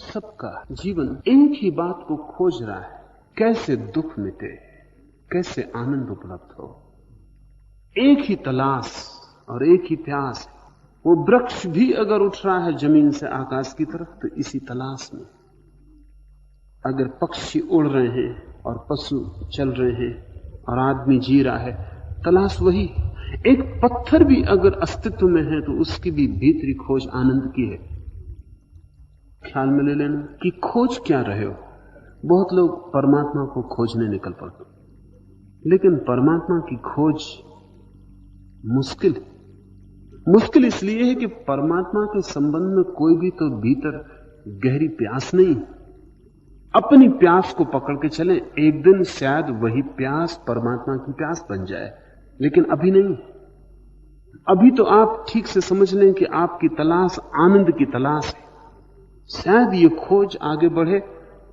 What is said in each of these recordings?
सबका जीवन एक ही बात को खोज रहा है, कैसे दुख मिटे, कैसे आनंद उपलब्ध हो। एक ही तलाश और एक ही प्यास। वो वृक्ष भी अगर उठ रहा है जमीन से आकाश की तरफ तो इसी तलाश में। अगर पक्षी उड़ रहे हैं और पशु चल रहे हैं और आदमी जी रहा है, तलाश वही। एक पत्थर भी अगर अस्तित्व में है तो उसकी भी भीतरी खोज आनंद की है। ख्याल में ले लेना कि खोज क्या रहे हो। बहुत लोग परमात्मा को खोजने निकल पड़ते, लेकिन परमात्मा की खोज मुश्किल है। मुश्किल इसलिए है कि परमात्मा के संबंध में कोई भी तो भीतर गहरी प्यास नहीं। अपनी प्यास को पकड़ के चलें, एक दिन शायद वही प्यास परमात्मा की प्यास बन जाए, लेकिन अभी नहीं। अभी तो आप ठीक से समझ लें कि आपकी तलाश आनंद की तलाश है। शायद ये खोज आगे बढ़े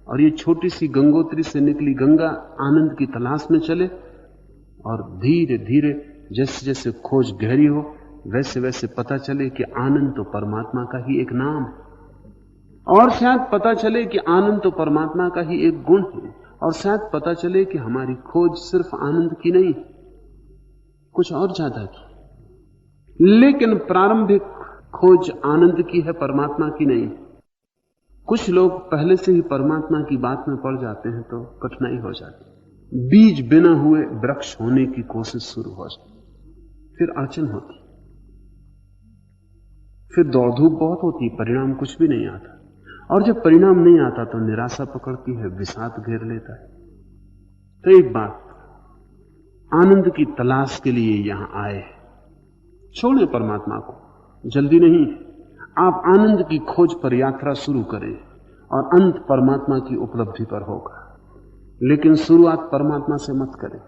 और ये छोटी सी गंगोत्री से निकली गंगा आनंद की तलाश में चले, और धीरे धीरे जैसे जैसे खोज गहरी हो वैसे वैसे पता चले कि आनंद तो परमात्मा का ही एक नाम है। और शायद पता चले कि आनंद तो परमात्मा का ही एक गुण है। और शायद पता चले कि हमारी खोज सिर्फ आनंद की नहीं, कुछ और ज्यादा की। लेकिन प्रारंभिक खोज आनंद की है, परमात्मा की नहीं। कुछ लोग पहले से ही परमात्मा की बात में पड़ जाते हैं तो कठिनाई हो जाती। बीज बिना हुए वृक्ष होने की कोशिश शुरू हो जाती, फिर अड़चन होती, फिर दौड़ धूप बहुत होती, परिणाम कुछ भी नहीं आता। और जब परिणाम नहीं आता तो निराशा पकड़ती है, विषाद घेर लेता है। तो एक बात, आनंद की तलाश के लिए यहां आए, छोड़े परमात्मा को, जल्दी नहीं। आप आनंद की खोज पर यात्रा शुरू करें और अंत परमात्मा की उपलब्धि पर होगा। लेकिन शुरुआत परमात्मा से मत करें।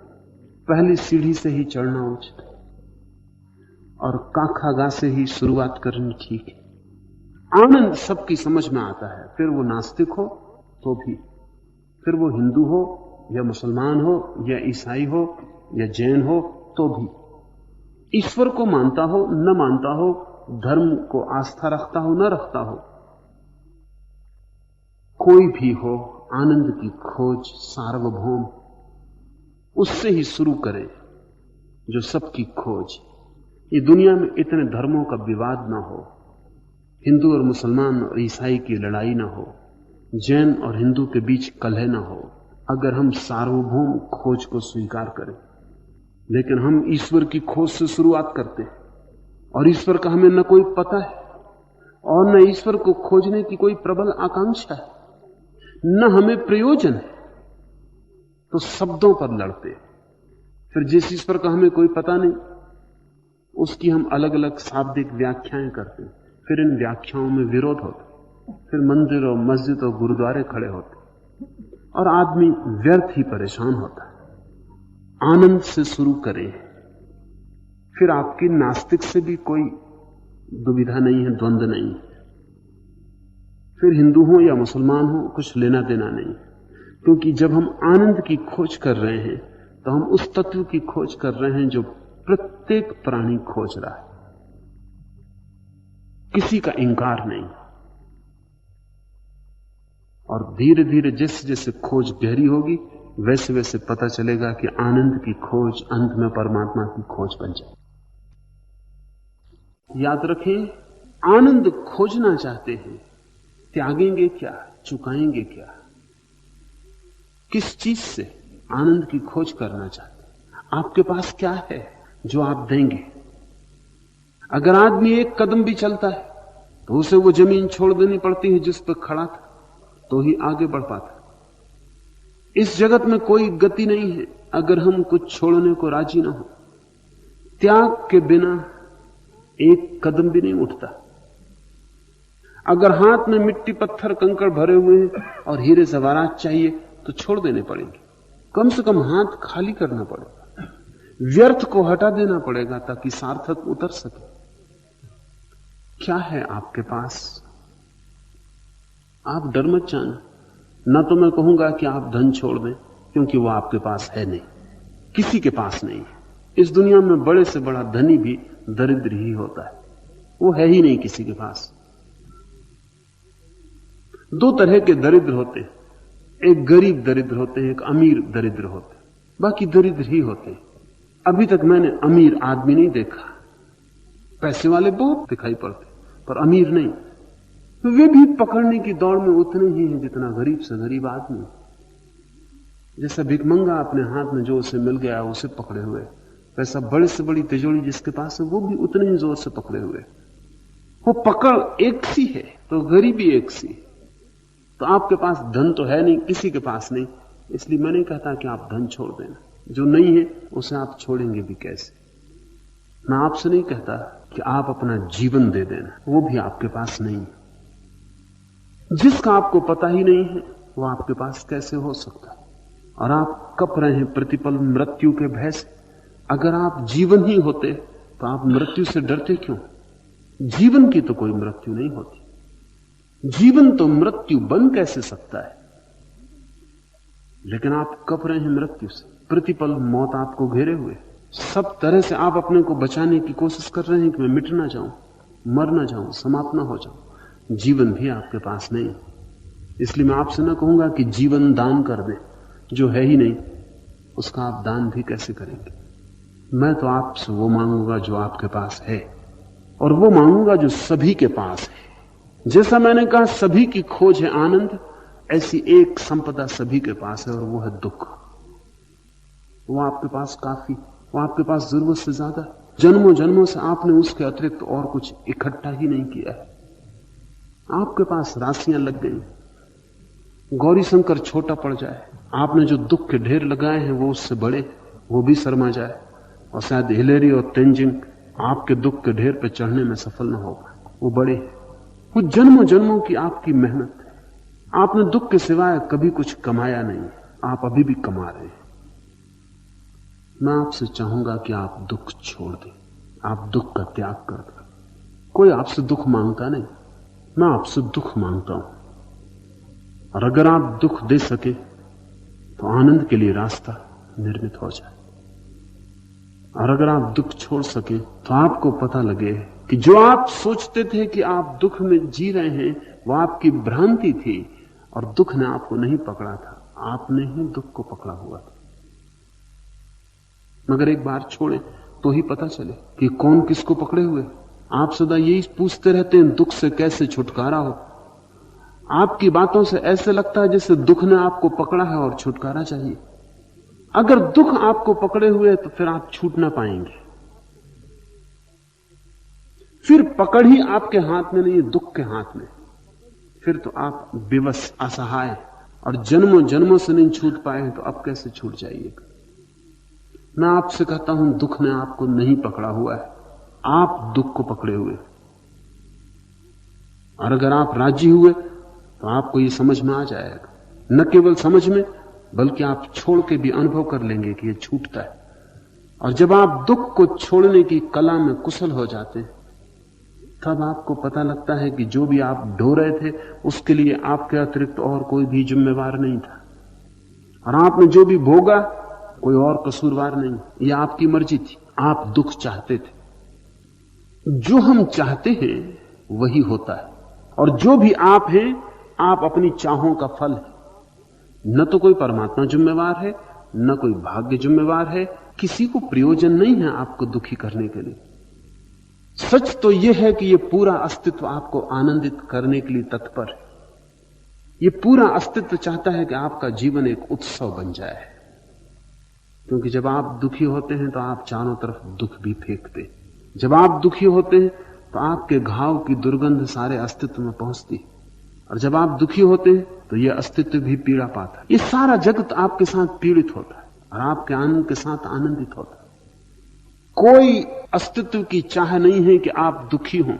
पहली सीढ़ी से ही चढ़ना उचित है और काखागा से ही शुरुआत करनी ठीक है। आनंद सबकी समझ में आता है, फिर वो नास्तिक हो तो भी, फिर वो हिंदू हो या मुसलमान हो या ईसाई हो या जैन हो तो भी, ईश्वर को मानता हो न मानता हो, धर्म को आस्था रखता हो न रखता हो, कोई भी हो, आनंद की खोज सार्वभौम, उससे ही शुरू करें जो सबकी खोज। ये दुनिया में इतने धर्मों का विवाद ना हो, हिंदू और मुसलमान और ईसाई की लड़ाई ना हो, जैन और हिंदू के बीच कलह ना हो, अगर हम सार्वभौम खोज को स्वीकार करें। लेकिन हम ईश्वर की खोज से शुरुआत करते हैं और ईश्वर का हमें न कोई पता है और न ईश्वर को खोजने की कोई प्रबल आकांक्षा है, न हमें प्रयोजन है, तो शब्दों पर लड़ते। फिर जिस ईश्वर का हमें कोई पता नहीं उसकी हम अलग अलग शाब्दिक व्याख्याएं करते, फिर इन व्याख्याओं में विरोध होता, फिर मंदिर और मस्जिद और गुरुद्वारे खड़े होते और आदमी व्यर्थ ही परेशान होता है। आनंद से शुरू करें, फिर आपकी नास्तिक से भी कोई दुविधा नहीं है, द्वंद्व नहीं है। फिर हिंदू हो या मुसलमान हो, कुछ लेना देना नहीं, क्योंकि जब हम आनंद की खोज कर रहे हैं तो हम उस तत्व की खोज कर रहे हैं जो प्रत्येक प्राणी खोज रहा है, किसी का इंकार नहीं। और धीरे धीरे जैसे जैसे खोज गहरी होगी वैसे वैसे पता चलेगा कि आनंद की खोज अंत में परमात्मा की खोज बन जाए। याद रखें, आनंद खोजना चाहते हैं, त्यागेंगे क्या, चुकाएंगे क्या, किस चीज से आनंद की खोज करना चाहते हैं? आपके पास क्या है जो आप देंगे? अगर आदमी एक कदम भी चलता है तो उसे वो जमीन छोड़ देनी पड़ती है जिस पर खड़ा था, तो ही आगे बढ़ पाता। इस जगत में कोई गति नहीं है अगर हम कुछ छोड़ने को राजी ना हो। त्याग के बिना एक कदम भी नहीं उठता। अगर हाथ में मिट्टी पत्थर कंकड़ भरे हुए हैं और हीरे जवाहरात चाहिए तो छोड़ देने पड़ेंगे। कम से कम हाथ खाली करना पड़ेगा, व्यर्थ को हटा देना पड़ेगा ताकि सार्थक उतर सके। क्या है आपके पास? आप डर मत जाना। न तो मैं कहूंगा कि आप धन छोड़ दें, क्योंकि वो आपके पास है नहीं, किसी के पास नहीं है। इस दुनिया में बड़े से बड़ा धनी भी दरिद्र ही होता है, वो है ही नहीं किसी के पास। दो तरह के दरिद्र होते हैं, एक गरीब दरिद्र होते हैं, एक अमीर दरिद्र होते हैं, बाकी दरिद्र ही होते हैं। अभी तक मैंने अमीर आदमी नहीं देखा। पैसे वाले बहुत दिखाई पड़ते पर अमीर नहीं। वे भी पकड़ने की दौड़ में उतने ही हैं जितना गरीब से गरीब आदमी। जैसा भिखमंगा अपने हाथ में जो उसे मिल गया उसे पकड़े हुए, वैसा बड़े से बड़ी तिजोरी जिसके पास है वो भी उतने ही जोर से पकड़े हुए। वो पकड़ एक सी है तो गरीबी एक सी। तो आपके पास धन तो है नहीं, किसी के पास नहीं, इसलिए मैं नहीं कहता कि आप धन छोड़ देना। जो नहीं है उसे आप छोड़ेंगे भी कैसे। मैं आपसे नहीं कहता कि आप अपना जीवन दे देना, वो भी आपके पास नहीं है। जिसका आपको पता ही नहीं है वो आपके पास कैसे हो सकता है। और आप कप रहे हैं प्रतिपल मृत्यु के भय से। अगर आप जीवन ही होते तो आप मृत्यु से डरते क्यों? जीवन की तो कोई मृत्यु नहीं होती। जीवन तो मृत्यु बन कैसे सकता है? लेकिन आप कप रहे हैं मृत्यु से। प्रतिपल मौत आपको घेरे हुए, सब तरह से आप अपने को बचाने की कोशिश कर रहे हैं कि मैं मिट ना जाऊं, मर ना जाऊं, समाप्त ना हो जाऊं। जीवन भी आपके पास नहीं। इसलिए मैं आपसे ना कहूंगा कि जीवन दान कर दें, जो है ही नहीं उसका आप दान भी कैसे करेंगे। मैं तो आपसे वो मांगूंगा जो आपके पास है, और वो मांगूंगा जो सभी के पास है। जैसा मैंने कहा सभी की खोज है आनंद, ऐसी एक संपदा सभी के पास है और वो है दुख। वो आपके पास काफी, वो आपके पास जरूरत से ज्यादा। जन्मों जन्मों से आपने उसके अतिरिक्त और कुछ इकट्ठा ही नहीं किया है। आपके पास राशियां लग गई। गौरी शंकर छोटा पड़ जाए, आपने जो दुख के ढेर लगाए हैं वो उससे बड़े, वो भी शर्मा जाए, और शायद हिलेरी और तेंजिंग आपके दुख के ढेर पर चढ़ने में सफल न होगा। वो बड़े, वो जन्मों जन्मों की आपकी मेहनत है। आपने दुख के सिवाय कभी कुछ कमाया नहीं, आप अभी भी कमा रहे हैं। मैं आपसे चाहूंगा कि आप दुख छोड़ दें, आप दुख का त्याग कर दें। कोई आपसे दुख मांगता नहीं, मैं आपसे दुख मांगता हूं। और अगर आप दुख दे सके तो आनंद के लिए रास्ता निर्मित हो जाए। और अगर आप दुख छोड़ सके तो आपको पता लगे कि जो आप सोचते थे कि आप दुख में जी रहे हैं वो आपकी भ्रांति थी, और दुख ने आपको नहीं पकड़ा था, आपने ही दुख को पकड़ा हुआ था। मगर एक बार छोड़े तो ही पता चले कि कौन किसको पकड़े हुए। आप सदा यही पूछते रहते हैं दुख से कैसे छुटकारा हो। आपकी बातों से ऐसे लगता है जैसे दुख ने आपको पकड़ा है और छुटकारा चाहिए। अगर दुख आपको पकड़े हुए तो फिर आप छूट ना पाएंगे। फिर पकड़ ही आपके हाथ में नहीं है, दुख के हाथ में। फिर तो आप बेबस, असहाय, और जन्मों जन्मों से नहीं छूट पाए हैं तो अब कैसे छूट जाइएगा। मैं आपसे कहता हूं दुख ने आपको नहीं पकड़ा हुआ है, आप दुख को पकड़े हुए। और अगर आप राजी हुए तो आपको यह समझ में आ जाएगा, न केवल समझ में बल्कि आप छोड़ के भी अनुभव कर लेंगे कि यह छूटता है। और जब आप दुख को छोड़ने की कला में कुशल हो जाते हैं तब आपको पता लगता है कि जो भी आप ढो रहे थे उसके लिए आपके अतिरिक्त और कोई भी जिम्मेवार नहीं था, और आपने जो भी भोगा कोई और कसूरवार नहीं, यह आपकी मर्जी थी। आप दुख चाहते थे। जो हम चाहते हैं वही होता है, और जो भी आप हैं आप अपनी चाहों का फल है। न तो कोई परमात्मा जिम्मेवार है, न कोई भाग्य जिम्मेवार है, किसी को प्रयोजन नहीं है आपको दुखी करने के लिए। सच तो यह है कि यह पूरा अस्तित्व आपको आनंदित करने के लिए तत्पर है। यह पूरा अस्तित्व चाहता है कि आपका जीवन एक उत्सव बन जाए, क्योंकि जब आप दुखी होते हैं तो आप चारों तरफ दुख भी फेंकते। जब आप दुखी होते हैं तो आपके घाव की दुर्गंध सारे अस्तित्व में पहुंचती, और जब आप दुखी होते हैं तो यह अस्तित्व भी पीड़ा पाता है। यह सारा जगत आपके साथ पीड़ित होता है और आपके आनंद के साथ आनंदित होता है। कोई अस्तित्व की चाह नहीं है कि आप दुखी हों,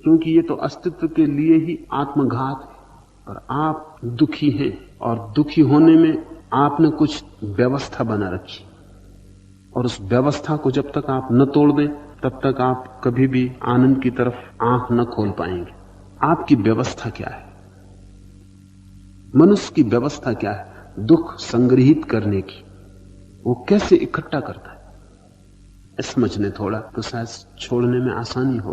क्योंकि यह तो अस्तित्व के लिए ही आत्मघात है। पर आप दुखी हैं, और दुखी होने में आपने कुछ व्यवस्था बना रखी, और उस व्यवस्था को जब तक आप न तोड़ दें तब तक आप कभी भी आनंद की तरफ आंख न खोल पाएंगे। आपकी व्यवस्था क्या है? मनुष्य की व्यवस्था क्या है? दुख संग्रहित करने की। वो कैसे इकट्ठा करता है समझने थोड़ा तो शायद छोड़ने में आसानी हो।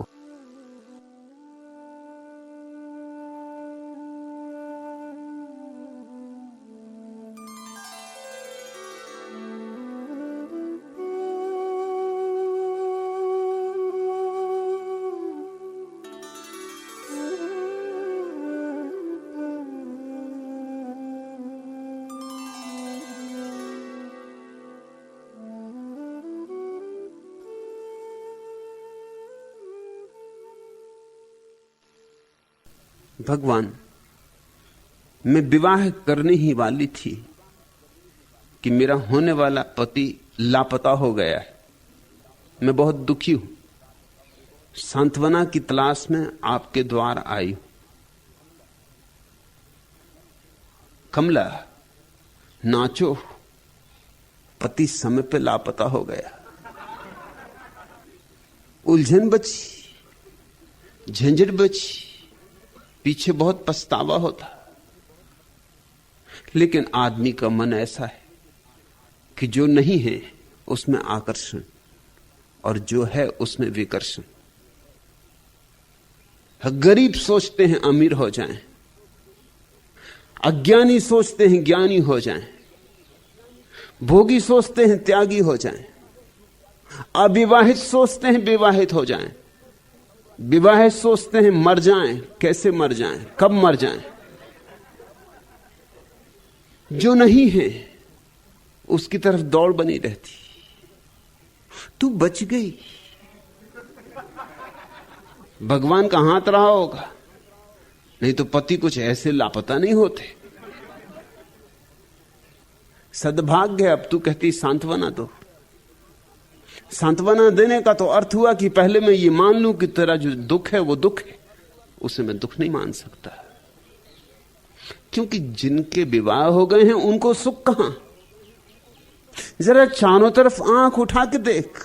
भगवान, मैं विवाह करने ही वाली थी कि मेरा होने वाला पति लापता हो गया है। मैं बहुत दुखी हूं। सांत्वना की तलाश में आपके द्वार आई हूं। कमला, नाचो, पति समय पे लापता हो गया। उलझन बची, झंझट बची, पीछे बहुत पछतावा होता। लेकिन आदमी का मन ऐसा है कि जो नहीं है उसमें आकर्षण और जो है उसमें विकर्षण। गरीब सोचते हैं अमीर हो जाएं, अज्ञानी सोचते हैं ज्ञानी हो जाएं, भोगी सोचते हैं त्यागी हो जाएं, अविवाहित सोचते हैं विवाहित हो जाएं, विवाहित सोचते हैं मर जाएं, कैसे मर जाएं, कब मर जाएं। जो नहीं है उसकी तरफ दौड़ बनी रहती। तू बच गई। भगवान का हाथ रहा होगा, नहीं तो पति कुछ ऐसे लापता नहीं होते। सद्भाग्य। अब तू कहती सांत्वना दो। सांत्वना देने का तो अर्थ हुआ कि पहले मैं ये मान लूं कि तेरा जो दुख है वो दुख है, उसे मैं दुख नहीं मान सकता। क्योंकि जिनके विवाह हो गए हैं उनको सुख कहां। जरा चारों तरफ आंख उठा के देख,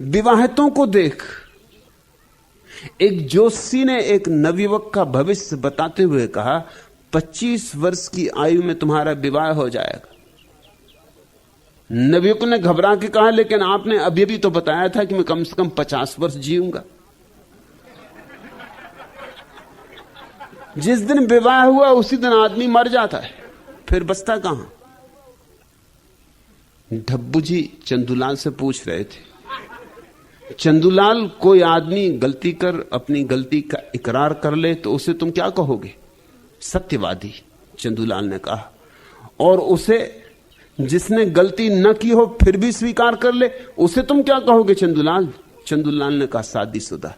विवाहितों को देख। एक जोशी ने एक नवयुवक का भविष्य बताते हुए कहा, 25 वर्ष की आयु में तुम्हारा विवाह हो जाएगा। नवयुवक ने घबरा के कहा, लेकिन आपने अभी भी तो बताया था कि मैं कम से कम 50 वर्ष जीऊंगा। जिस दिन विवाह हुआ उसी दिन आदमी मर जाता है, फिर बचता कहां। ढब्बू जी चंदूलाल से पूछ रहे थे, चंदूलाल, कोई आदमी गलती कर अपनी गलती का इकरार कर ले तो उसे तुम क्या कहोगे? सत्यवादी, चंदूलाल ने कहा। और उसे जिसने गलती न की हो फिर भी स्वीकार कर ले, उसे तुम क्या कहोगे चंदूलाल? चंदूलाल ने कहा, शादीशुदा।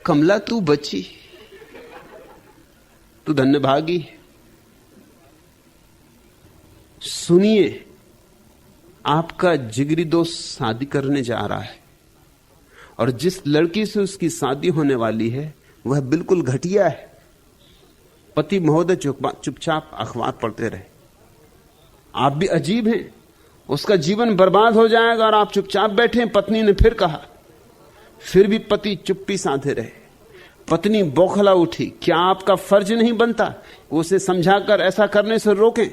कमला, तू बची, तू धन्यभागी। सुनिए, आपका जिगरी दोस्त शादी करने जा रहा है और जिस लड़की से उसकी शादी होने वाली है वह बिल्कुल घटिया है। पति महोदय चुपचाप अखबार पढ़ते रहे। आप भी अजीब हैं, उसका जीवन बर्बाद हो जाएगा और आप चुपचाप बैठे। पत्नी ने फिर कहा, फिर भी पति चुप्पी साधे रहे। पत्नी बौखला उठी, क्या आपका फर्ज नहीं बनता उसे समझाकर ऐसा करने से रोकें?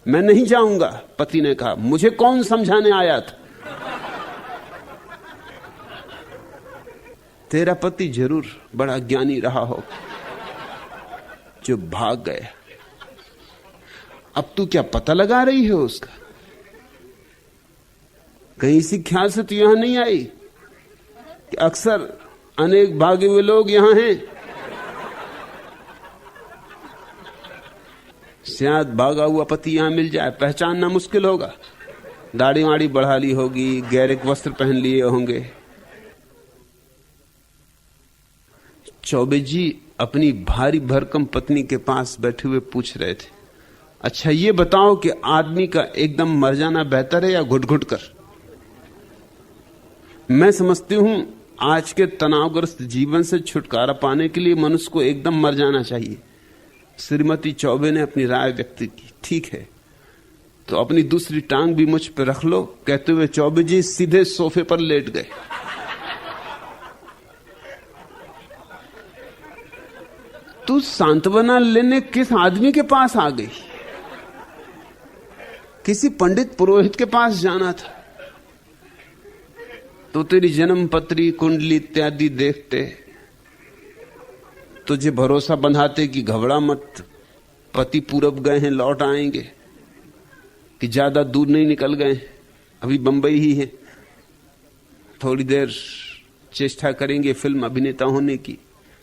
मैं नहीं जाऊंगा। पति ने कहा, मुझे कौन समझाने आया था? तेरा पति जरूर बड़ा ज्ञानी रहा हो जो भाग गया। अब तू क्या पता लगा रही है उसका? कहीं इसी ख्याल से तू यहां नहीं आई कि अक्सर अनेक भागे हुए लोग यहां हैं? शायद भागा हुआ पति यहां मिल जाए, पहचानना मुश्किल होगा। दाढ़ी वाड़ी बढ़ा ली होगी, गैरिक वस्त्र पहन लिए होंगे। चौबे जी अपनी भारी भरकम पत्नी के पास बैठे हुए पूछ रहे थे, अच्छा ये बताओ कि आदमी का एकदम मर जाना बेहतर है या घुट घुट कर? मैं समझती हूं आज के तनावग्रस्त जीवन से छुटकारा पाने के लिए मनुष्य को एकदम मर जाना चाहिए। श्रीमती चौबे ने अपनी राय व्यक्त की। ठीक है, तो अपनी दूसरी टांग भी मुझ पर रख लो, कहते हुए चौबे जी सीधे सोफे पर लेट गए। तू सांत्वना लेने किस आदमी के पास आ गई? किसी पंडित पुरोहित के पास जाना था तो तेरी जन्म पत्री, कुंडली इत्यादि देखते, तुझे भरोसा बंधाते कि घबरा मत, पति पूरब गए हैं, लौट आएंगे, कि ज्यादा दूर नहीं निकल गए, अभी बंबई ही है, थोड़ी देर चेष्टा करेंगे फिल्म अभिनेता होने की,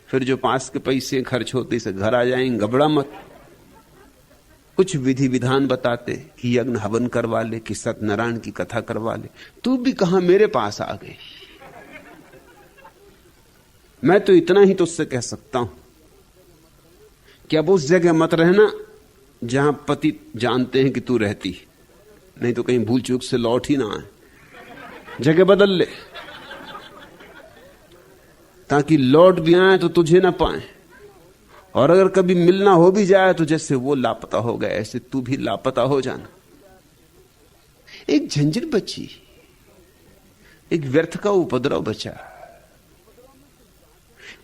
फिर जो पास के पैसे खर्च होते से घर आ जाएंगे, घबरा मत। कुछ विधि विधान बताते कि यज्ञ हवन करवा ले, कि सत्यनारायण की कथा करवा ले। तू भी कहां मेरे पास आ गई। मैं तो इतना ही तुझसे कह सकता हूं कि अब उस जगह मत रहना जहां पति जानते हैं कि तू रहती, नहीं तो कहीं भूल चूक से लौट ही ना आए। जगह बदल ले ताकि लौट भी आए तो तुझे ना पाए, और अगर कभी मिलना हो भी जाए तो जैसे वो लापता हो गए ऐसे तू भी लापता हो जाना। एक झंझट बची, एक व्यर्थ का उपद्रव बचा।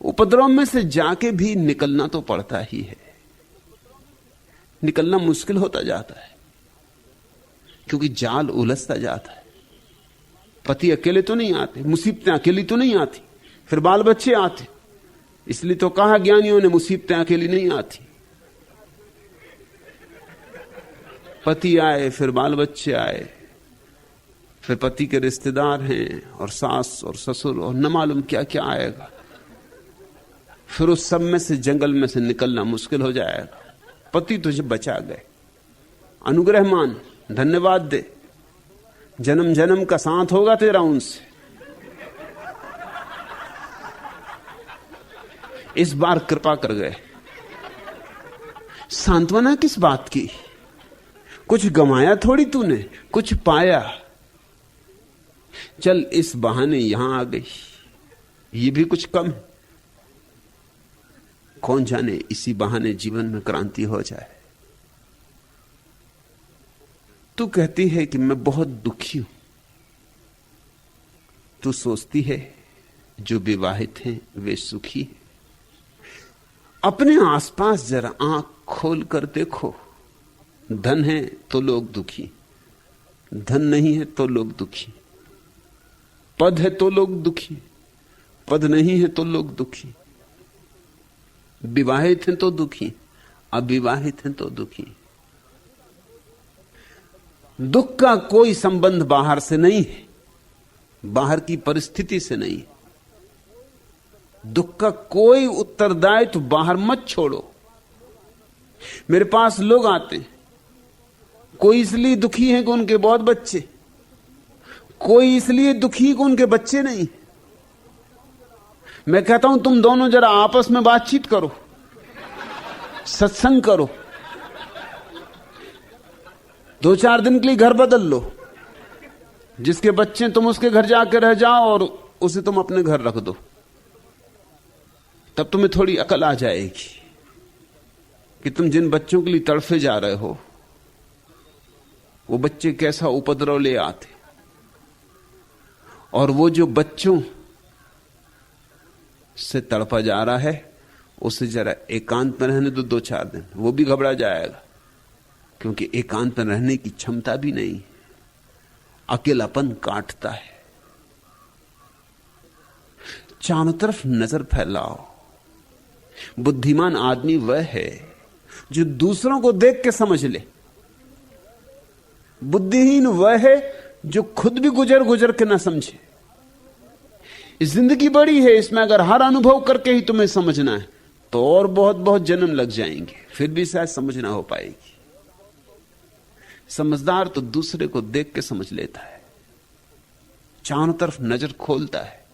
उपद्रव में से जाके भी निकलना तो पड़ता ही है। निकलना मुश्किल होता जाता है क्योंकि जाल उलझता जाता है। पति अकेले तो नहीं आते, मुसीबतें अकेली तो नहीं आती, फिर बाल बच्चे आते। इसलिए तो कहा ज्ञानियों ने मुसीबतें अकेली नहीं आती। पति आए, फिर बाल बच्चे आए, फिर पति के रिश्तेदार हैं और सास और ससुर और न मालूम क्या क्या आएगा। फिर उस सब में से, जंगल में से निकलना मुश्किल हो जाएगा। पति तुझे बचा गए, अनुग्रह मान, धन्यवाद दे, जन्म जन्म का साथ होगा तेरा उनसे। इस बार कृपा कर गए। सांत्वना किस बात की? कुछ गंवाया थोड़ी तूने, कुछ पाया। चल इस बहाने यहां आ गई, ये भी कुछ कम है। कौन जाने इसी बहाने जीवन में क्रांति हो जाए। तू कहती है कि मैं बहुत दुखी हूं। तू सोचती है जो विवाहित हैं वे सुखी हैं। अपने आसपास जरा आंख खोल कर देखो। धन है तो लोग दुखी, धन नहीं है तो लोग दुखी, पद है तो लोग दुखी, पद नहीं है तो लोग दुखी, विवाहित हैं तो दुखी, अविवाहित हैं तो दुखी। दुख का कोई संबंध बाहर से नहीं है, बाहर की परिस्थिति से नहीं है। दुख का कोई उत्तरदायित्व तो बाहर मत छोड़ो। मेरे पास लोग आते हैं, कोई इसलिए दुखी है कि उनके बहुत बच्चे, कोई इसलिए दुखी कि उनके बच्चे नहीं। मैं कहता हूं तुम दोनों जरा आपस में बातचीत करो, सत्संग करो, 2-4 दिन के लिए घर बदल लो। जिसके बच्चे तुम उसके घर जाकर रह जाओ और उसे तुम अपने घर रख दो। तब तुम्हें थोड़ी अकल आ जाएगी कि तुम जिन बच्चों के लिए तड़फे जा रहे हो वो बच्चे कैसा उपद्रव ले आते, और वो जो बच्चों से तड़पा जा रहा है उसे जरा एकांत में रहने दो 2-4 दिन। वो भी घबरा जाएगा क्योंकि एकांत में रहने की क्षमता भी नहीं, अकेलापन काटता है। चारों तरफ नजर फैलाओ। बुद्धिमान आदमी वह है जो दूसरों को देख के समझ ले। बुद्धिहीन वह है जो खुद भी गुजर गुजर के ना समझे। जिंदगी बड़ी है, इसमें अगर हर अनुभव करके ही तुम्हें समझना है तो और बहुत बहुत जन्म लग जाएंगे, फिर भी शायद समझ ना हो पाएगी। समझदार तो दूसरे को देख के समझ लेता है, चारों तरफ नजर खोलता है,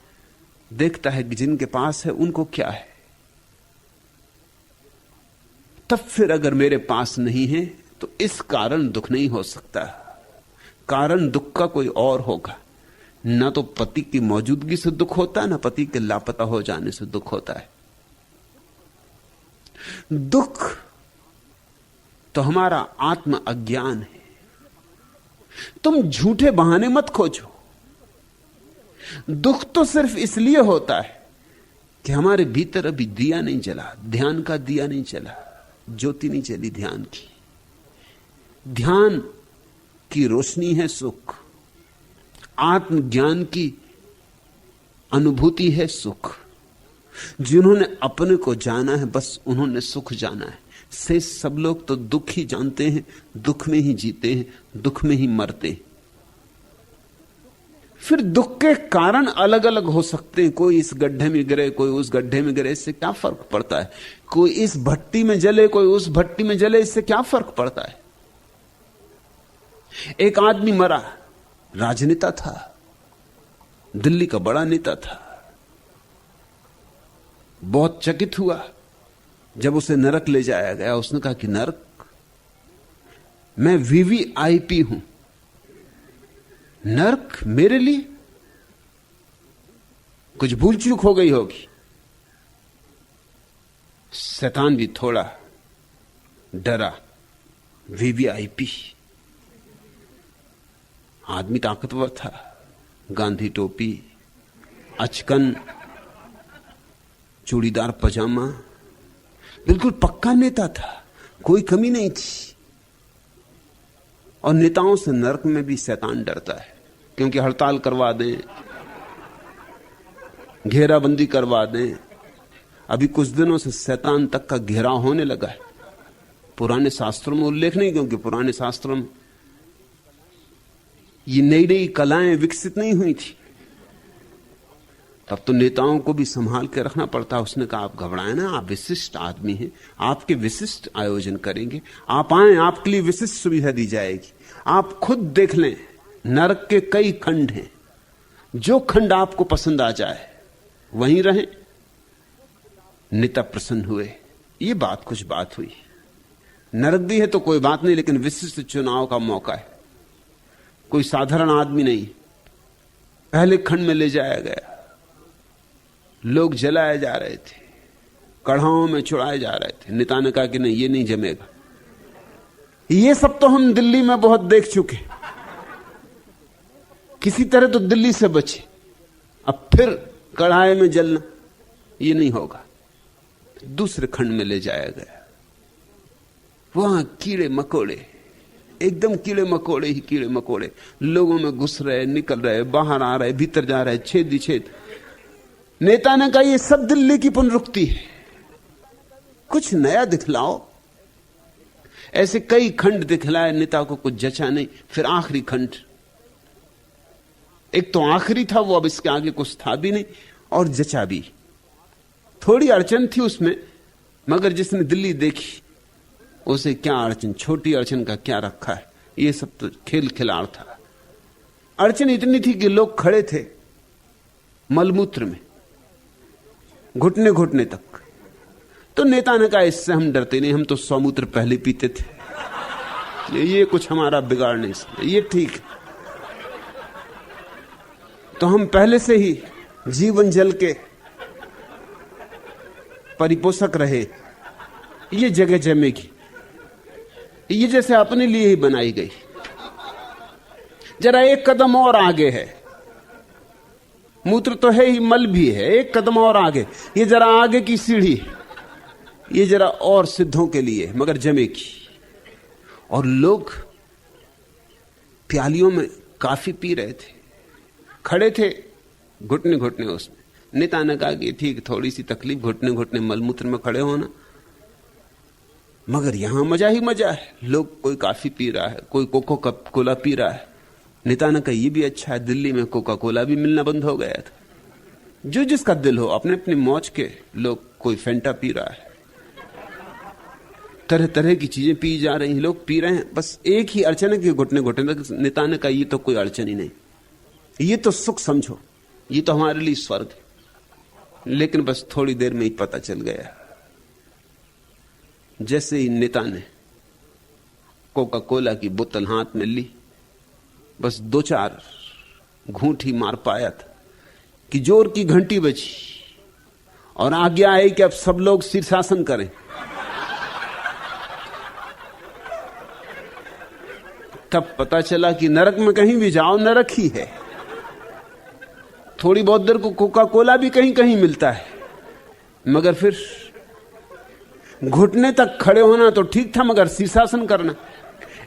देखता है कि जिनके पास है उनको क्या है। तब फिर अगर मेरे पास नहीं है तो इस कारण दुख नहीं हो सकता। कारण दुख का कोई और होगा। ना तो पति की मौजूदगी से दुख होता है, ना पति के लापता हो जाने से दुख होता है। दुख तो हमारा आत्म अज्ञान है। तुम झूठे बहाने मत खोजो। दुख तो सिर्फ इसलिए होता है कि हमारे भीतर अभी दिया नहीं जला, ध्यान का दिया नहीं जला, ज्योति नहीं चली ध्यान की। ध्यान की रोशनी है सुख, आत्मज्ञान की अनुभूति है सुख। जिन्होंने अपने को जाना है बस उन्होंने सुख जाना है। से सब लोग तो दुख ही जानते हैं, दुख में ही जीते हैं, दुख में ही मरते हैं। फिर दुख के कारण अलग अलग हो सकते हैं। कोई इस गड्ढे में गिरे, कोई उस गड्ढे में गिरे, इससे क्या फर्क पड़ता है। कोई इस भट्टी में जले, कोई उस भट्टी में जले, इससे क्या फर्क पड़ता है। एक आदमी मरा, राजनेता था, दिल्ली का बड़ा नेता था, बहुत चकित हुआ जब उसे नरक ले जाया गया। उसने कहा कि नरक, मैं वीवीआईपी हूं, नरक मेरे लिए? कुछ भूल चूक हो गई होगी। शैतान भी थोड़ा डरा। वीवीआईपी, आदमी ताकतवर था, गांधी टोपी, अचकन, चूड़ीदार पजामा, बिल्कुल पक्का नेता था, कोई कमी नहीं थी। और नेताओं से नरक में भी शैतान डरता है, क्योंकि हड़ताल करवा दें, घेराबंदी करवा दें। अभी कुछ दिनों से शैतान तक का घेराव होने लगा है। पुराने शास्त्रों में उल्लेख नहीं, क्योंकि पुराने शास्त्रों में ये नई नई कलाएं विकसित नहीं हुई थी, तब तो नेताओं को भी संभाल के रखना पड़ता। उसने कहा आप घबराएं ना, आप विशिष्ट आदमी हैं, आपके विशिष्ट आयोजन करेंगे, आप आए, आपके लिए विशिष्ट सुविधा दी जाएगी। आप खुद देख लें, नरक के कई खंड हैं, जो खंड आपको पसंद आ जाए वहीं रहें। नेता प्रसन्न हुए। ये बात कुछ बात हुई। नरक भी है तो कोई बात नहीं, लेकिन विशिष्ट चुनाव का मौका है, कोई साधारण आदमी नहीं। पहले खंड में ले जाया गया, लोग जलाए जा रहे थे, कढ़ाओं में चुड़ाए जा रहे थे। नेता ने कहा कि नहीं, ये नहीं जमेगा। ये सब तो हम दिल्ली में बहुत देख चुके, किसी तरह तो दिल्ली से बचे, अब फिर कढ़ाई में जलना ये नहीं होगा। दूसरे खंड में ले जाया गया, वहां कीड़े मकोड़े, एकदम कीड़े मकोड़े ही कीड़े मकोड़े, लोगों में घुस रहे, निकल रहे, बाहर आ रहे, भीतर जा रहे, छेद ही छेद। नेता ने कहा ये सब दिल्ली की पुनरुक्ति है, कुछ नया दिखलाओ। ऐसे कई खंड दिखलाए, नेता को कुछ जचा नहीं। फिर आखिरी खंड, एक तो आखिरी था वो, अब इसके आगे कुछ था भी नहीं और जचा भी। थोड़ी अड़चन थी उसमें, मगर जिसने दिल्ली देखी उसे क्या अड़चन, छोटी अड़चन का क्या रखा है, ये सब तो खेल खिलाड़ था। अड़चन इतनी थी कि लोग खड़े थे मलमूत्र में, घुटने घुटने तक। तो नेता ने कहा इससे हम डरते नहीं, हम तो सौमूत्र पहले पीते थे, ये कुछ हमारा बिगाड़ नहीं सकता, ये ठीक है। तो हम पहले से ही जीवन जल के परिपोषक रहे, ये जगह जमेगी, ये जैसे अपने लिए ही बनाई गई। जरा एक कदम और आगे है, मूत्र तो है ही, मल भी है, एक कदम और आगे, ये जरा आगे की सीढ़ी, ये जरा और सिद्धों के लिए, मगर जमेगी। और लोग प्यालियों में काफी पी रहे थे, खड़े थे घुटने घुटने उसमें। नेता ने कहा कि ठीक, थोड़ी सी तकलीफ, घुटने घुटने मलमूत्र में खड़े होना, मगर यहां मजा ही मजा है। लोग, कोई काफी पी रहा है, कोई कोको कोला पी रहा है। नेता ने कहा ये भी अच्छा है, दिल्ली में कोका कोला भी मिलना बंद हो गया था। जो जिसका दिल हो, अपने अपनी मौज के लोग, कोई फेंटा पी रहा है, तरह तरह की चीजें पी जा रही हैं, लोग पी रहे हैं। बस एक ही अड़चन है कि घुटने घुटने तक। नेता ने कहा ये तो कोई अड़चन ही नहीं, ये तो सुख समझो, ये तो हमारे लिए स्वर्ग है। लेकिन बस थोड़ी देर में ही पता चल गया। जैसे ही नेता ने कोका कोला की बोतल हाथ में ली, बस 2-4 घूंट ही मार पाया था कि जोर की घंटी बजी और आज्ञा आई कि अब सब लोग शीर्षासन करें। तब पता चला कि नरक में कहीं भी जाओ, नरक ही है। थोड़ी बहुत देर को कोका कोला भी कहीं कहीं मिलता है, मगर फिर घुटने तक खड़े होना तो ठीक था, मगर शीर्षासन करना,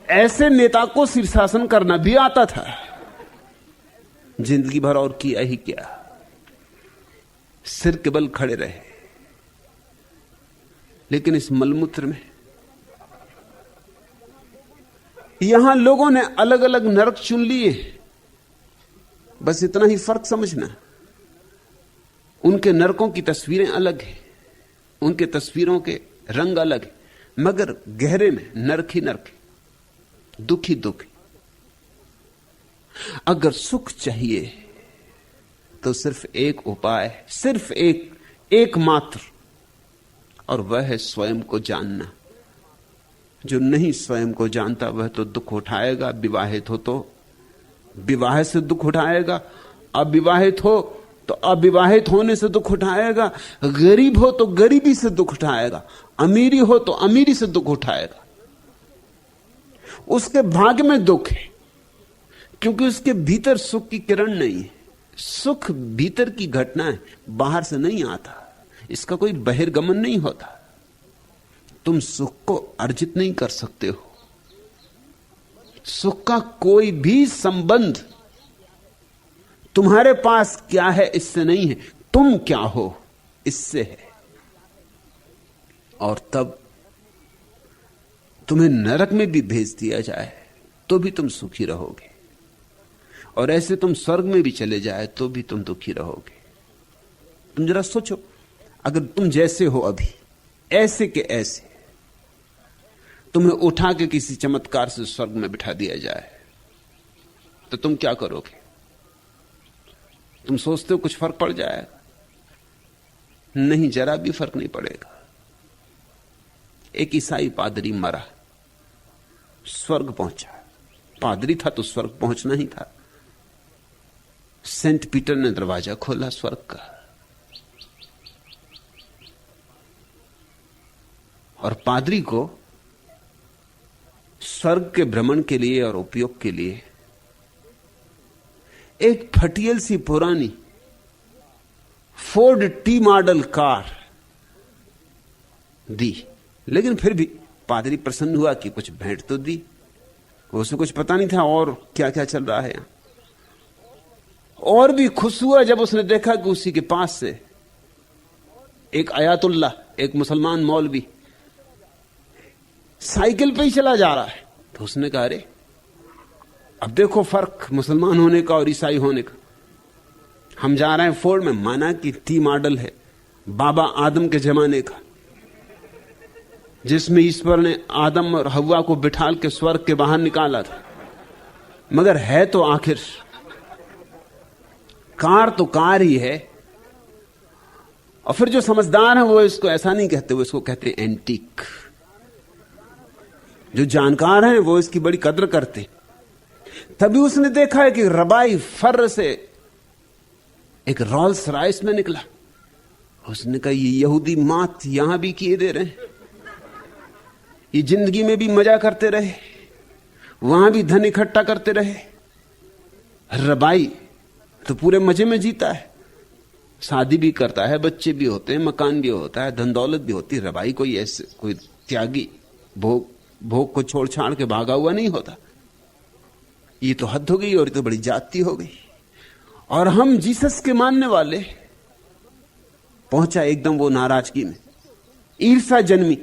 ऐसे नेता को शीर्षासन करना भी आता था। जिंदगी भर और किया ही क्या, सिर के बल खड़े रहे। लेकिन इस मलमूत्र में यहां लोगों ने अलग अलग नरक चुन लिए, बस इतना ही फर्क समझना। उनके नरकों की तस्वीरें अलग हैं, उनके तस्वीरों के रंग अलग हैं, मगर गहरे में नरक ही नरक है, दुख ही दुख है। अगर सुख चाहिए तो सिर्फ एक उपाय, सिर्फ एक, एकमात्र, और वह है स्वयं को जानना। जो नहीं स्वयं को जानता वह तो दुख उठाएगा। विवाहित हो तो विवाह से दुख उठाएगा, अविवाहित हो तो अविवाहित होने से दुख उठाएगा, गरीब हो तो गरीबी से दुख उठाएगा, अमीरी हो तो अमीरी से दुख उठाएगा। उसके भाग्य में दुख है, क्योंकि उसके भीतर सुख की किरण नहीं है। सुख भीतर की घटना है, बाहर से नहीं आता, इसका कोई बहिर्गमन नहीं होता। तुम सुख को अर्जित नहीं कर सकते हो। सुख का कोई भी संबंध तुम्हारे पास क्या है इससे नहीं है, तुम क्या हो इससे है। और तब तुम्हें नरक में भी भेज दिया जाए तो भी तुम सुखी रहोगे, और ऐसे तुम स्वर्ग में भी चले जाए तो भी तुम दुखी रहोगे। तुम जरा सोचो, अगर तुम जैसे हो अभी, ऐसे के ऐसे, तुम्हें उठा के किसी चमत्कार से स्वर्ग में बिठा दिया जाए तो तुम क्या करोगे? तुम सोचते हो कुछ फर्क पड़ जाएगा? नहीं, जरा भी फर्क नहीं पड़ेगा। एक ईसाई पादरी मरा, स्वर्ग पहुंचा। पादरी था तो स्वर्ग पहुंचना ही था। सेंट पीटर ने दरवाजा खोला स्वर्ग का, और पादरी को स्वर्ग के भ्रमण के लिए और उपयोग के लिए एक फटियल सी पुरानी फोर्ड टी मॉडल कार दी। लेकिन फिर भी पादरी प्रसन्न हुआ कि कुछ भेंट तो दी। उसे कुछ पता नहीं था और क्या क्या चल रहा है यहां। और भी खुश हुआ जब उसने देखा कि उसी के पास से एक अयातुल्ला, एक मुसलमान मौलवी साइकिल पे ही चला जा रहा है। तो उसने कहा, अरे अब देखो फर्क मुसलमान होने का और ईसाई होने का। हम जा रहे हैं फोर्ड में, माना कि टी मॉडल है बाबा आदम के जमाने का, जिसमें ईश्वर ने आदम और हव्वा को बिठाल के स्वर्ग के बाहर निकाला था, मगर है तो आखिर कार तो कार ही है। और फिर जो समझदार हैं वो इसको ऐसा नहीं कहते, वो इसको कहते एंटीक। जो जानकार हैं वो इसकी बड़ी कद्र करते। तभी उसने देखा है कि रबाई फर्र से एक रोल्स रॉयस में निकला। उसने कहा, ये यहूदी मात यहां भी किए दे रहे हैं, ये जिंदगी में भी मजा करते रहे, वहां भी धन इकट्ठा करते रहे। रबाई तो पूरे मजे में जीता है, शादी भी करता है, बच्चे भी होते हैं, मकान भी होता है, धन दौलत भी होती है। रबाई कोई ऐसे कोई त्यागी भोग को छोड़ छाड़ के भागा हुआ नहीं होता। ये तो हद हो गई, और ये तो बड़ी जाति हो गई। और हम जीसस के मानने वाले पहुंचा एकदम वो नाराजगी में, ईर्ष्या जन्मी।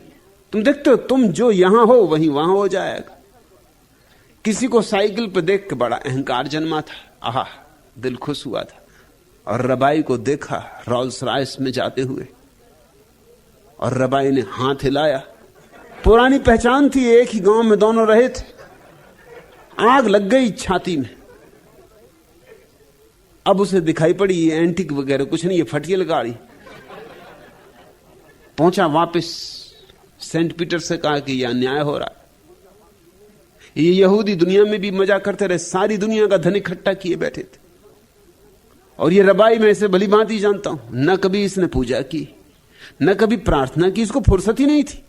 तुम देखते हो, तुम जो यहां हो वहीं वहां हो जाएगा। किसी को साइकिल पर देख के बड़ा अहंकार जन्मा था, आहा दिल खुश हुआ था। और रबाई को देखा रोल्स रॉयस में जाते हुए, और रबाई ने हाथ हिलाया। पुरानी पहचान थी, एक ही गांव में दोनों रहे थे। आग लग गई छाती में। अब उसे दिखाई पड़ी ये एंटीक वगैरह कुछ नहीं, ये फटियल गाड़ी। पहुंचा वापस, सेंट पीटर से कहा कि यह अन्याय हो रहा है। ये यहूदी दुनिया में भी मजा करते रहे, सारी दुनिया का धन इकट्ठा किए बैठे थे। और ये रबाई मैं इसे भली भांति जानता हूं, न कभी इसने पूजा की, न कभी प्रार्थना की, इसको फुर्सत ही नहीं थी।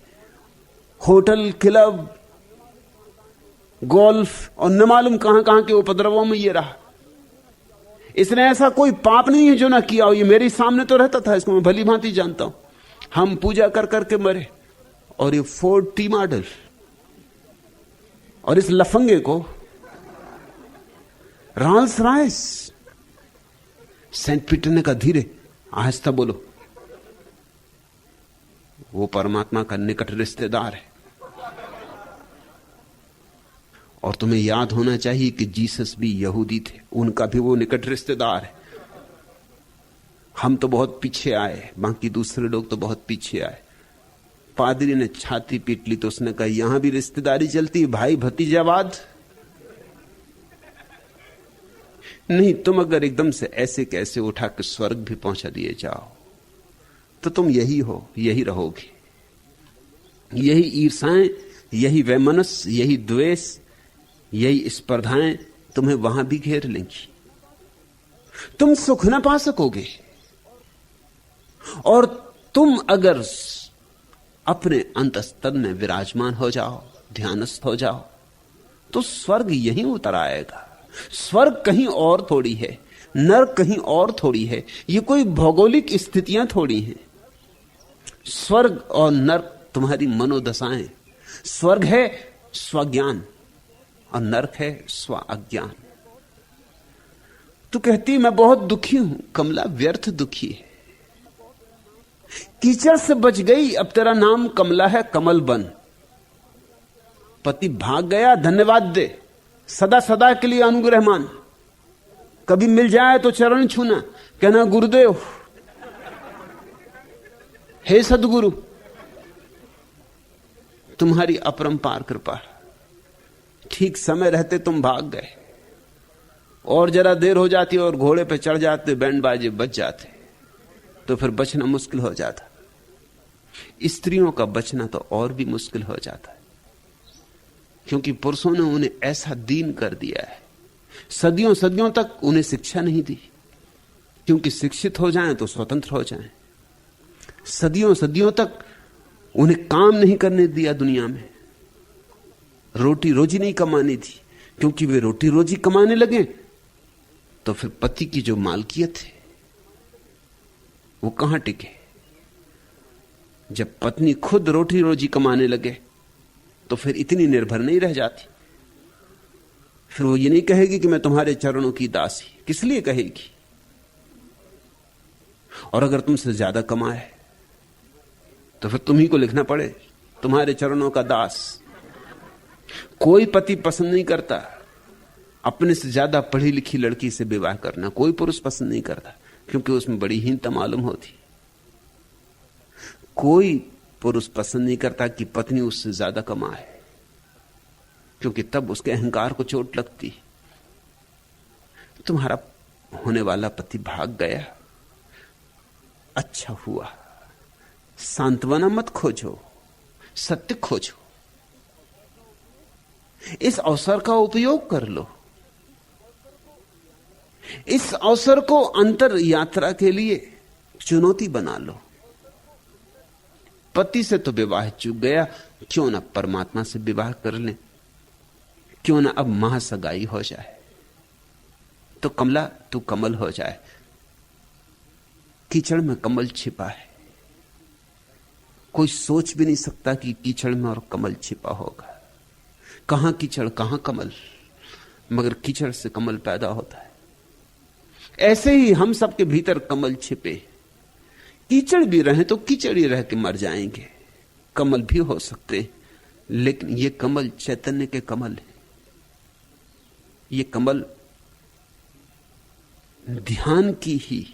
होटल, क्लब, गोल्फ और न मालूम कहां कहां के उपद्रवों में ये रहा। इसने ऐसा कोई पाप नहीं है जो ना किया हो। ये मेरे सामने तो रहता था, इसको मैं भली भांति जानता हूं। हम पूजा कर करके मरे, और ये फोर्ड टी मॉडल, और इस लफंगे को रोल्स रॉयस। सेंट पीटर ने कहा, धीरे आहिस्ता बोलो, वो परमात्मा का निकट रिश्तेदार है। और तुम्हें याद होना चाहिए कि जीसस भी यहूदी थे, उनका भी वो निकट रिश्तेदार है। हम तो बहुत पीछे आए, बाकी दूसरे लोग तो बहुत पीछे आए। पादरी ने छाती पीट ली तो उसने कहा, यहां भी रिश्तेदारी चलती है, भाई भतीजावाद नहीं। तुम अगर एकदम से ऐसे कैसे उठा के स्वर्ग भी पहुंचा दिए जाओ तो तुम यही हो, यही रहोगे। यही ईर्षाएं, यही वैमनस्य, यही द्वेष, यही स्पर्धाएं तुम्हें वहां भी घेर लेंगी। तुम सुख न पा सकोगे। और तुम अगर अपने अंतस्तर में विराजमान हो जाओ, ध्यानस्थ हो जाओ, तो स्वर्ग यहीं उतर आएगा। स्वर्ग कहीं और थोड़ी है, नरक कहीं और थोड़ी है, ये कोई भौगोलिक स्थितियां थोड़ी हैं। स्वर्ग और नरक तुम्हारी मनोदशाएं। स्वर्ग है स्वज्ञान और नरक है स्व अज्ञान। तू कहती मैं बहुत दुखी हूं। कमला व्यर्थ दुखी है। कीचड़ से बच गई, अब तेरा नाम कमला है, कमल बन। पति भाग गया, धन्यवाद दे, सदा सदा के लिए अनुग्रह मान। कभी मिल जाए तो चरण छूना, कहना गुरुदेव, हे सदगुरु, तुम्हारी अपरंपार कृपा। ठीक समय रहते तुम भाग गए, और जरा देर हो जाती और घोड़े पे चढ़ जाते, बैंड बाजे बच जाते, तो फिर बचना मुश्किल हो जाता। स्त्रियों का बचना तो और भी मुश्किल हो जाता है, क्योंकि पुरुषों ने उन्हें ऐसा दीन कर दिया है। सदियों सदियों तक उन्हें शिक्षा नहीं दी, क्योंकि शिक्षित हो जाएं तो स्वतंत्र हो जाएं। सदियों सदियों तक उन्हें काम नहीं करने दिया दुनिया में, रोटी रोजी नहीं कमानी थी, क्योंकि वे रोटी रोजी कमाने लगे तो फिर पति की जो मालकियत है वो कहां टिके। जब पत्नी खुद रोटी रोजी कमाने लगे तो फिर इतनी निर्भर नहीं रह जाती। फिर वो ये नहीं कहेगी कि मैं तुम्हारे चरणों की दासी, किस लिए कहेगी। और अगर तुमसे ज्यादा कमाए तो फिर तुम्ही को लिखना पड़े तुम्हारे चरणों का दास। कोई पति पसंद नहीं करता अपने से ज्यादा पढ़ी लिखी लड़की से विवाह करना, कोई पुरुष पसंद नहीं करता, क्योंकि उसमें बड़ी हीनता मालूम होती। कोई पुरुष पसंद नहीं करता कि पत्नी उससे ज्यादा कमाए, क्योंकि तब उसके अहंकार को चोट लगती। तुम्हारा होने वाला पति भाग गया, अच्छा हुआ। सांत्वना मत खोजो, सत्य खोजो। इस अवसर का उपयोग कर लो। इस अवसर को अंतर यात्रा के लिए चुनौती बना लो। पति से तो विवाह चूक गया, क्यों ना परमात्मा से विवाह कर लें, क्यों ना अब महासगाई हो जाए। तो कमला तू कमल हो जाए। कीचड़ में कमल छिपा है, कोई सोच भी नहीं सकता कि कीचड़ में और कमल छिपा होगा। कहां कीचड़ कहां कमल, मगर कीचड़ से कमल पैदा होता है। ऐसे ही हम सबके भीतर कमल छिपे। कीचड़ भी रहे तो कीचड़ ही रह के मर जाएंगे, कमल भी हो सकते, लेकिन ये कमल चैतन्य के कमल है। ये कमल ध्यान की ही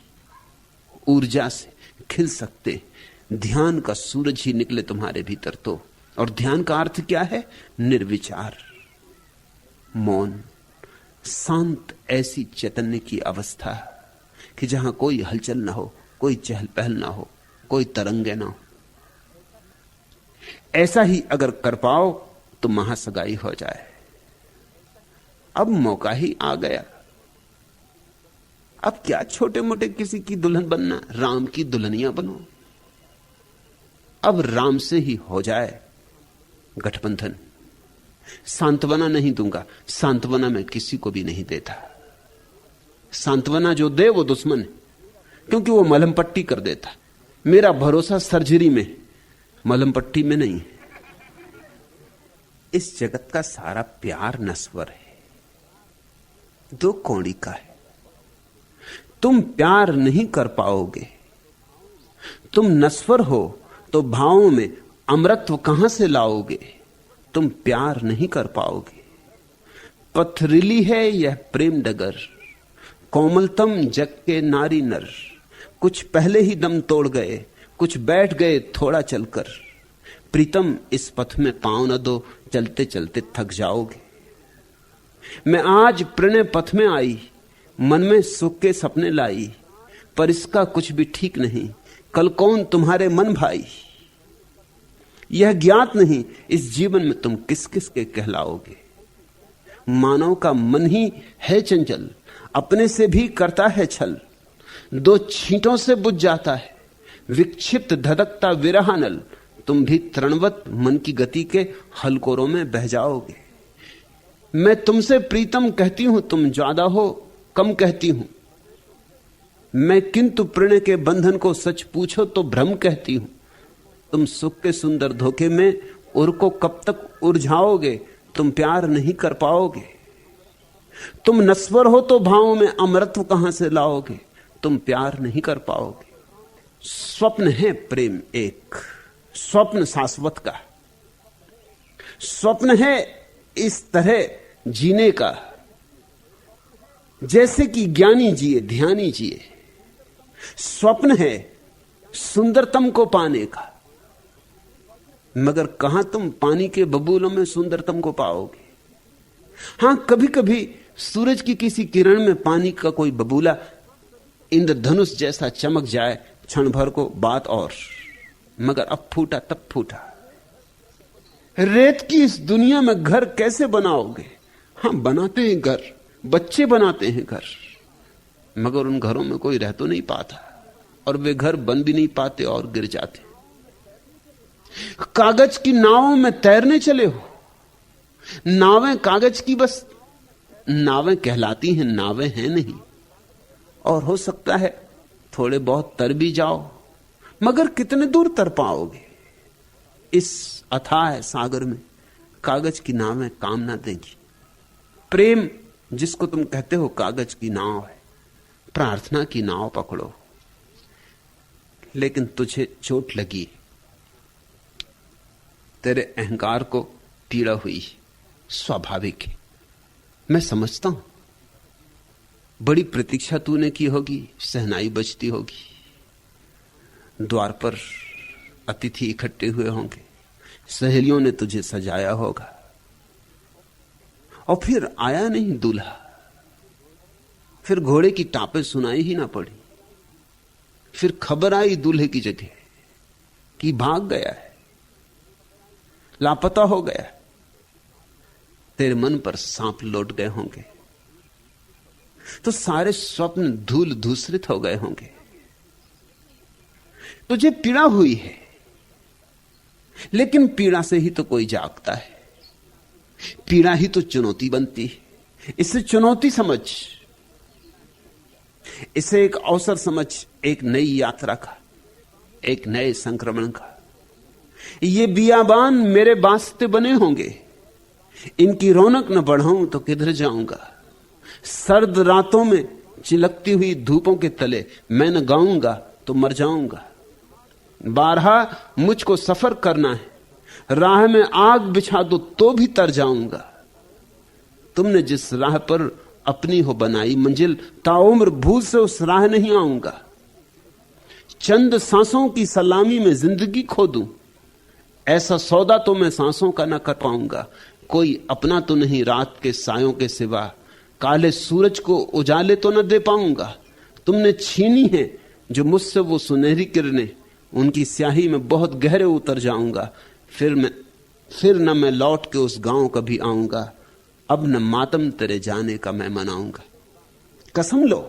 ऊर्जा से खिल सकते। ध्यान का सूरज ही निकले तुम्हारे भीतर तो। और ध्यान का अर्थ क्या है? निर्विचार, मौन, शांत, ऐसी चैतन्य की अवस्था कि जहां कोई हलचल ना हो, कोई चहल पहल ना हो, कोई तरंगे ना हो। ऐसा ही अगर कर पाओ तो महासगाई हो जाए। अब मौका ही आ गया। अब क्या छोटे मोटे किसी की दुल्हन बनना, राम की दुल्हनिया बनो। अब राम से ही हो जाए गठबंधन। सांत्वना नहीं दूंगा, सांत्वना मैं किसी को भी नहीं देता। सांत्वना जो दे वो दुश्मन है, क्योंकि वो मलहम पट्टी कर देता। मेरा भरोसा सर्जरी में, मलहम पट्टी में नहीं। इस जगत का सारा प्यार नश्वर है, दो कौड़ी का है। तुम प्यार नहीं कर पाओगे, तुम नश्वर हो तो भावों में अमरत्व कहां से लाओगे? तुम प्यार नहीं कर पाओगे। पथरीली है यह प्रेम डगर, कोमलतम जग के नारी नर। कुछ पहले ही दम तोड़ गए, कुछ बैठ गए थोड़ा चलकर। प्रीतम इस पथ में पांव न दो, चलते चलते थक जाओगे। मैं आज प्रणय पथ में आई, मन में सुख के सपने लाई, पर इसका कुछ भी ठीक नहीं, कल कौन तुम्हारे मन भाई, यह ज्ञात नहीं इस जीवन में तुम किस किस के कहलाओगे। मानव का मन ही है चंचल, अपने से भी करता है छल, दो छींटों से बुझ जाता है विक्षिप्त धधकता विरहानल। तुम भी तृणवत मन की गति के हलकोरों में बह जाओगे। मैं तुमसे प्रीतम कहती हूं, तुम ज्यादा हो कम कहती हूं। मैं किंतु प्रणय के बंधन को सच पूछो तो भ्रम कहती हूं। तुम सुख के सुंदर धोखे में उर को कब तक उलझाओगे, तुम प्यार नहीं कर पाओगे। तुम नश्वर हो तो भावों में अमरत्व कहां से लाओगे, तुम प्यार नहीं कर पाओगे। स्वप्न है प्रेम एक, स्वप्न शाश्वत का, स्वप्न है इस तरह जीने का जैसे कि ज्ञानी जिए ध्यानी जिए। स्वप्न है सुंदरतम को पाने का, मगर कहां तुम पानी के बबूलों में सुंदरतम को पाओगे। हां, कभी कभी सूरज की किसी किरण में पानी का कोई बबूला इंद्रधनुष जैसा चमक जाए क्षण भर को, बात और, मगर अब फूटा तब फूटा। रेत की इस दुनिया में घर कैसे बनाओगे। हां, बनाते हैं घर, बच्चे बनाते हैं घर, मगर उन घरों में कोई रह तो नहीं पाता, और वे घर बन भी नहीं पाते और गिर जाते। कागज की नावों में तैरने चले हो, नावें कागज की बस नावें कहलाती हैं, नावें हैं नहीं। और हो सकता है थोड़े बहुत तर भी जाओ, मगर कितने दूर तर पाओगे। इस अथाह सागर में कागज की नावें काम ना देंगी। प्रेम जिसको तुम कहते हो कागज की नाव है, प्रार्थना की नाव पकड़ो। लेकिन तुझे चोट लगी, तेरे अहंकार को पीड़ा हुई, स्वाभाविक है, मैं समझता हूं। बड़ी प्रतीक्षा तूने की होगी, सहनाई बजती होगी, द्वार पर अतिथि इकट्ठे हुए होंगे, सहेलियों ने तुझे सजाया होगा, और फिर आया नहीं दूल्हा। फिर घोड़े की टापें सुनाई ही ना पड़ी, फिर खबर आई दूल्हे की जगह कि भाग गया है, लापता हो गया। तेरे मन पर सांप लौट गए होंगे, तो सारे स्वप्न धूल धूसरित हो गए होंगे। तुझे पीड़ा हुई है, लेकिन पीड़ा से ही तो कोई जागता है, पीड़ा ही तो चुनौती बनती है। इसे चुनौती समझ, इसे एक अवसर समझ, एक नई यात्रा का, एक नए संक्रमण का। ये बियाबान मेरे वास्ते बने होंगे, इनकी रौनक न बढ़ाऊं तो किधर जाऊंगा। सर्द रातों में चिलकती हुई धूपों के तले मैं न गाऊंगा तो मर जाऊंगा। बारहा मुझको सफर करना है, राह में आग बिछा दो तो भी तर जाऊंगा। तुमने जिस राह पर अपनी हो बनाई मंजिल, ताउम्र भूल से उस राह नहीं आऊंगा। चंद सांसों की सलामी में जिंदगी खो दूं, ऐसा सौदा तो मैं सांसों का ना कर पाऊंगा। कोई अपना तो नहीं रात के सायों के सिवा, काले सूरज को उजाले तो न दे पाऊंगा। तुमने छीनी है जो मुझसे वो सुनहरी किरणें, उनकी स्याही में बहुत गहरे उतर जाऊंगा। फिर न मैं लौट के उस गांव कभी आऊंगा। अब न मातम तेरे जाने का मैं मनाऊंगा। कसम लो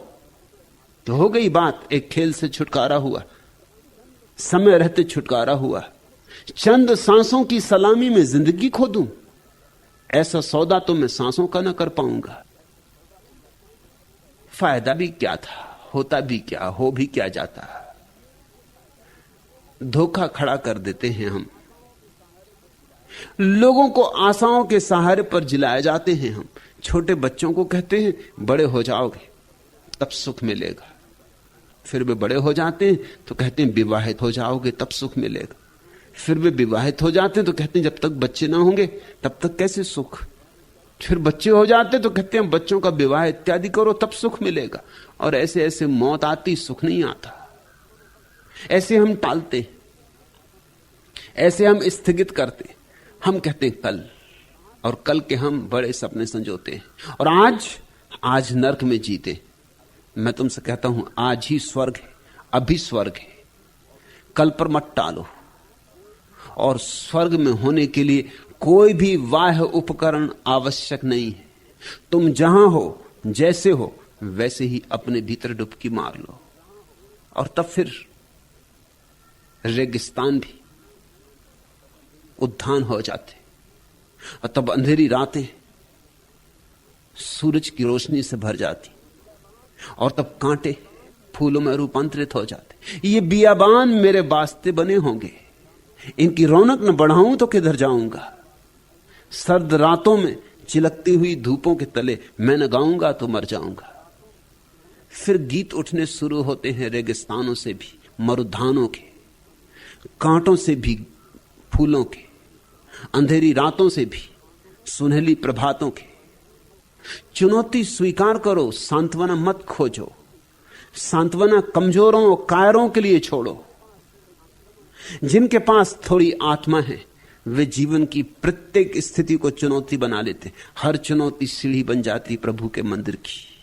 तो हो गई बात, एक खेल से छुटकारा हुआ, समय रहते छुटकारा हुआ। चंद सांसों की सलामी में जिंदगी खो दूं, ऐसा सौदा तो मैं सांसों का ना कर पाऊंगा। फायदा भी क्या था, होता भी क्या, हो भी क्या जाता। धोखा खड़ा कर देते हैं हम लोगों को, आशाओं के सहारे पर जिलाए जाते हैं हम। छोटे बच्चों को कहते हैं बड़े हो जाओगे तब सुख मिलेगा, फिर वे बड़े हो जाते हैं तो कहते हैं विवाहित हो जाओगे तब सुख मिलेगा। फिर वे विवाहित हो जाते हैं तो कहते हैं जब तक बच्चे ना होंगे तब तक कैसे सुख। फिर बच्चे हो जाते तो कहते हैं बच्चों का विवाह इत्यादि करो तब सुख मिलेगा। और ऐसे ऐसे मौत आती, सुख नहीं आता। ऐसे हम टालते, ऐसे हम स्थगित करते। हम कहते हैं कल, और कल के हम बड़े सपने संजोते हैं। और आज नर्क में जीते। मैं तुमसे कहता हूं आज ही स्वर्ग है, अभी स्वर्ग है। कल पर मत टालो। और स्वर्ग में होने के लिए कोई भी बाह्य उपकरण आवश्यक नहीं है। तुम जहां हो, जैसे हो, वैसे ही अपने भीतर डुबकी मार लो, और तब फिर रेगिस्तान भी उद्यान हो जाते, और तब अंधेरी रातें सूरज की रोशनी से भर जाती, और तब कांटे फूलों में रूपांतरित हो जाते। ये बियाबान मेरे वास्ते बने होंगे, इनकी रौनक न बढ़ाऊं तो किधर जाऊंगा। सर्द रातों में चिलकती हुई धूपों के तले मैं न गाऊंगा तो मर जाऊंगा। फिर गीत उठने शुरू होते हैं रेगिस्तानों से भी, मरुधानों के, कांटों से भी, फूलों के, अंधेरी रातों से भी, सुनहली प्रभातों के। चुनौती स्वीकार करो, सांत्वना मत खोजो। सांत्वना कमजोरों और कायरों के लिए छोड़ो। जिनके पास थोड़ी आत्मा है वे जीवन की प्रत्येक स्थिति को चुनौती बना लेते। हर चुनौती सीढ़ी बन जाती प्रभु के मंदिर की।